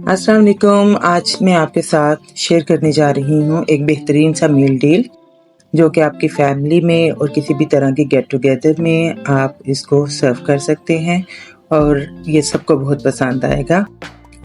अस्सलाम वालेकुम। आज मैं आपके साथ शेयर करने जा रही हूँ एक बेहतरीन सा मील डील जो कि आपकी फैमिली में और किसी भी तरह के गेट टुगेदर में आप इसको सर्व कर सकते हैं और ये सबको बहुत पसंद आएगा।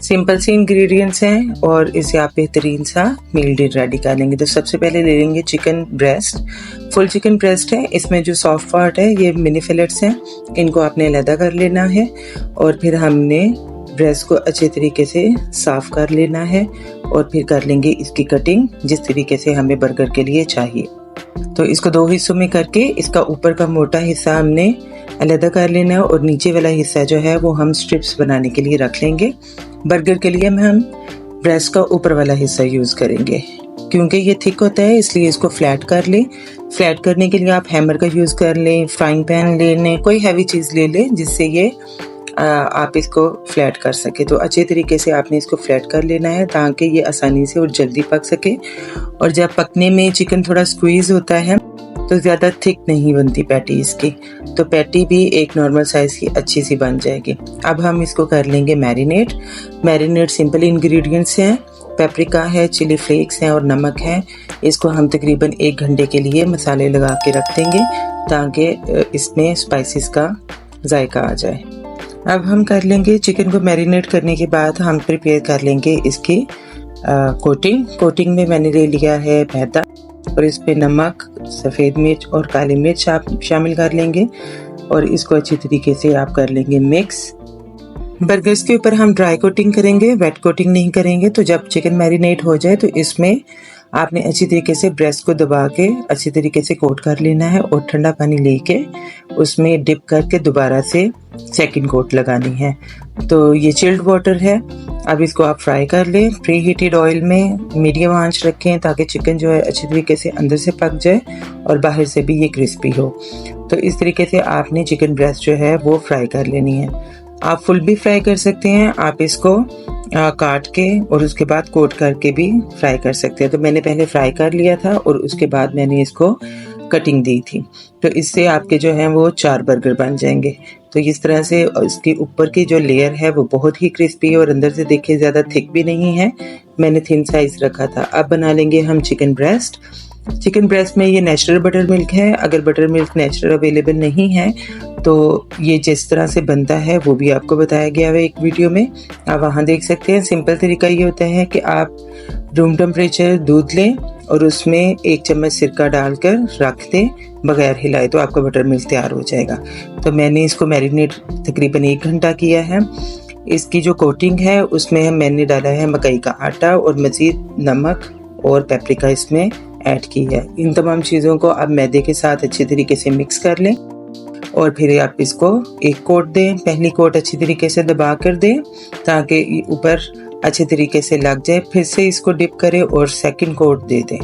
सिंपल सी इंग्रेडिएंट्स हैं और इसे आप बेहतरीन सा मील डील रेडी कर लेंगे। तो सबसे पहले ले लेंगे chicken breast. Full chicken breast है, इसमें जो सॉफ्ट पार्ट है ये मिनी फिलेट्स हैं, इनको आपने अलहदा कर लेना है और फिर हमने ब्रेस्ट को अच्छे तरीके से साफ कर लेना है और फिर कर लेंगे इसकी कटिंग जिस तरीके से हमें बर्गर के लिए चाहिए। तो इसको दो हिस्सों में करके इसका ऊपर का मोटा हिस्सा हमने अलग कर लेना है और नीचे वाला हिस्सा जो है वो हम स्ट्रिप्स बनाने के लिए रख लेंगे। बर्गर के लिए हम ब्रेस्ट का ऊपर वाला हिस्सा यूज़ करेंगे क्योंकि ये थिक होता है, इसलिए इसको फ्लैट कर लें। फ्लैट करने के लिए आप हैमर का यूज़ कर लें, फ्राइंग पैन ले लें, कोई हैवी चीज़ ले लें जिससे ये आप इसको फ्लैट कर सके। तो अच्छे तरीके से आपने इसको फ्लैट कर लेना है ताकि ये आसानी से और जल्दी पक सके। और जब पकने में चिकन थोड़ा स्क्वीज़ होता है तो ज़्यादा थिक नहीं बनती पैटी इसकी, तो पैटी भी एक नॉर्मल साइज़ की अच्छी सी बन जाएगी। अब हम इसको कर लेंगे मैरिनेट सिंपल इंग्रेडिएंट्स हैं, पेपरिका है, चिली फ्लेक्स हैं और नमक है। इसको हम तकरीबन 1 घंटे के लिए मसाले लगा के रख देंगे ताकि इसमें स्पाइसेस का जायका आ जाए। अब हम कर लेंगे चिकन को मैरिनेट करने के बाद हम प्रिपेयर कर लेंगे इसकी कोटिंग में मैंने ले लिया है मैदा और इस पे नमक, सफ़ेद मिर्च और काली मिर्च आप शामिल कर लेंगे और इसको अच्छी तरीके से आप कर लेंगे मिक्स। बर्गर्स के ऊपर हम ड्राई कोटिंग करेंगे, वेट कोटिंग नहीं करेंगे। तो जब चिकन मैरिनेट हो जाए तो इसमें आपने अच्छी तरीके से ब्रेस्ट को दबा के अच्छी तरीके से कोट कर लेना है और ठंडा पानी लेके उसमें डिप करके दोबारा से सेकंड कोट लगानी है। तो ये चिल्ड वाटर है। अब इसको आप फ्राई कर लें प्री हीटेड ऑयल में, मीडियम आंच रखें ताकि चिकन जो है अच्छी तरीके से अंदर से पक जाए और बाहर से भी ये क्रिस्पी हो। तो इस तरीके से आपने चिकन ब्रेस्ट जो है वो फ्राई कर लेनी है। आप फुल भी फ्राई कर सकते हैं, आप इसको काट के और उसके बाद कोट करके भी फ्राई कर सकते हैं। तो मैंने पहले फ्राई कर लिया था और उसके बाद मैंने इसको कटिंग दी थी। तो इससे आपके जो हैं वो 4 बर्गर बन जाएंगे। तो इस तरह से इसके ऊपर की जो लेयर है वो बहुत ही क्रिस्पी है और अंदर से देखिए ज़्यादा थिक भी नहीं है, मैंने थिन साइज रखा था। अब बना लेंगे हम चिकन ब्रेस्ट में ये नेचुरल बटर मिल्क है। अगर बटर मिल्क नेचुरल अवेलेबल नहीं है तो ये जिस तरह से बनता है वो भी आपको बताया गया है एक वीडियो में, आप वहाँ देख सकते हैं। सिंपल तरीका ये होता है कि आप रूम टेम्परेचर दूध लें और उसमें 1 चम्मच सिरका डालकर रख दें बगैर हिलाए, तो आपका बटर मिल्क तैयार हो जाएगा। तो मैंने इसको मैरिनेट तकरीबन 1 घंटा किया है। इसकी जो कोटिंग है उसमें मैंने डाला है मकई का आटा और मज़ीद नमक और पेपरिका इसमें ऐड की है। इन तमाम चीज़ों को आप मैदे के साथ अच्छी तरीके से मिक्स कर लें और फिर आप इसको एक कोट दें। पहली कोट अच्छी तरीके से दबा कर दें ताकि ऊपर अच्छे तरीके से लग जाए। फिर से इसको डिप करें और सेकंड कोट दे दें।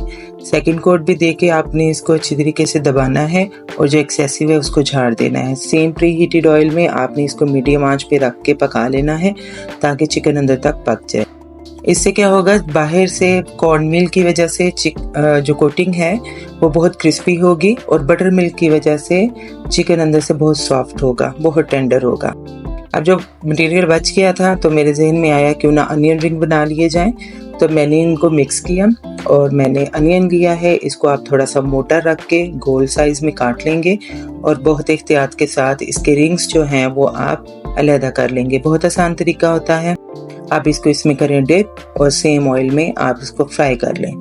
सेकंड कोट भी दे के आपने इसको अच्छी तरीके से दबाना है और जो एक्सेसिव है उसको झाड़ देना है। सेम प्री हीटेड ऑयल में आपने इसको मीडियम आंच पे रख के पका लेना है ताकि चिकन अंदर तक पक जाए। इससे क्या होगा, बाहर से कॉर्न मिल्क की वजह से जो कोटिंग है वो बहुत क्रिस्पी होगी और बटर मिल्क की वजह से चिकन अंदर से बहुत सॉफ्ट होगा, बहुत टेंडर होगा। अब जो मटेरियल बच गया था तो मेरे जहन में आया क्यों ना अनियन रिंग बना लिए जाएं। तो मैंने इनको मिक्स किया और मैंने अनियन लिया है, इसको आप थोड़ा सा मोटा रख के गोल साइज में काट लेंगे और बहुत एहतियात के साथ इसके रिंग्स जो हैं वो आप अलहदा कर लेंगे। बहुत आसान तरीका होता है। आप इसको इसमें करें डिप और सेम ऑयल में आप इसको फ्राई कर लें।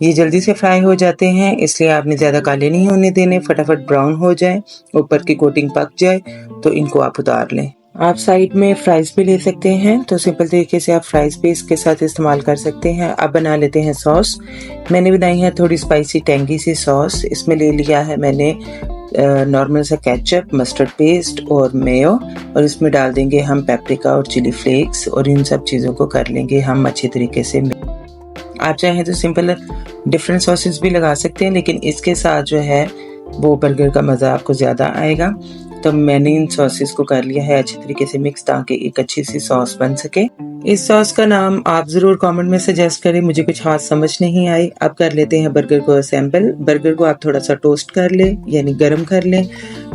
ये जल्दी से फ्राई हो जाते हैं, इसलिए आपने ज़्यादा काले नहीं होने देने, फटाफट ब्राउन हो जाए, ऊपर की कोटिंग पक जाए तो इनको आप उतार लें। आप साइड में फ्राइज भी ले सकते हैं, तो सिंपल तरीके से आप फ्राइज भी इसके साथ इस्तेमाल कर सकते हैं। अब बना लेते हैं सॉस। मैंने बनाई है थोड़ी स्पाइसी टेंगी सी सॉस। इसमें ले लिया है मैंने नॉर्मल सा केचप, मस्टर्ड पेस्ट और मेयो और इसमें डाल देंगे हम पेपरिका और चिली फ्लेक्स और इन सब चीज़ों को कर लेंगे हम अच्छे तरीके से। आप चाहें तो सिंपल डिफरेंट सॉसेस भी लगा सकते हैं, लेकिन इसके साथ जो है वो बर्गर का मज़ा आपको ज़्यादा आएगा। तब मैंने इन सॉसेस को कर लिया है अच्छी तरीके से मिक्स, ताकि एक अच्छी सी सॉस बन सके। इस सॉस का नाम आप ज़रूर कमेंट में सजेस्ट करें, मुझे कुछ खास समझ नहीं आई। अब कर लेते हैं बर्गर को असेंबल। बर्गर को आप थोड़ा सा टोस्ट कर लें, यानी गर्म कर लें।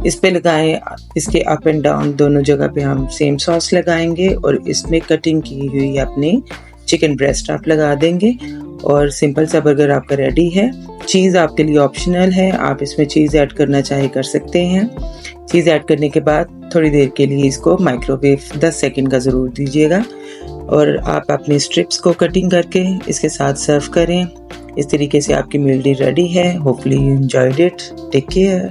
इस पे लगाएं, इसके अप एंड डाउन दोनों जगह पे हम सेम सॉस लगाएंगे और इसमें कटिंग की हुई अपनी चिकन ब्रेस्ट आप लगा देंगे और सिंपल सा बर्गर आपका रेडी है। चीज़ आपके लिए ऑप्शनल है, आप इसमें चीज़ ऐड करना चाहे कर सकते हैं। चीज़ ऐड करने के बाद थोड़ी देर के लिए इसको माइक्रोवेव 10 सेकंड का ज़रूर दीजिएगा और आप अपने स्ट्रिप्स को कटिंग करके इसके साथ सर्व करें। इस तरीके से आपकी मील डील रेडी है। Hopefully you enjoyed it. Take care.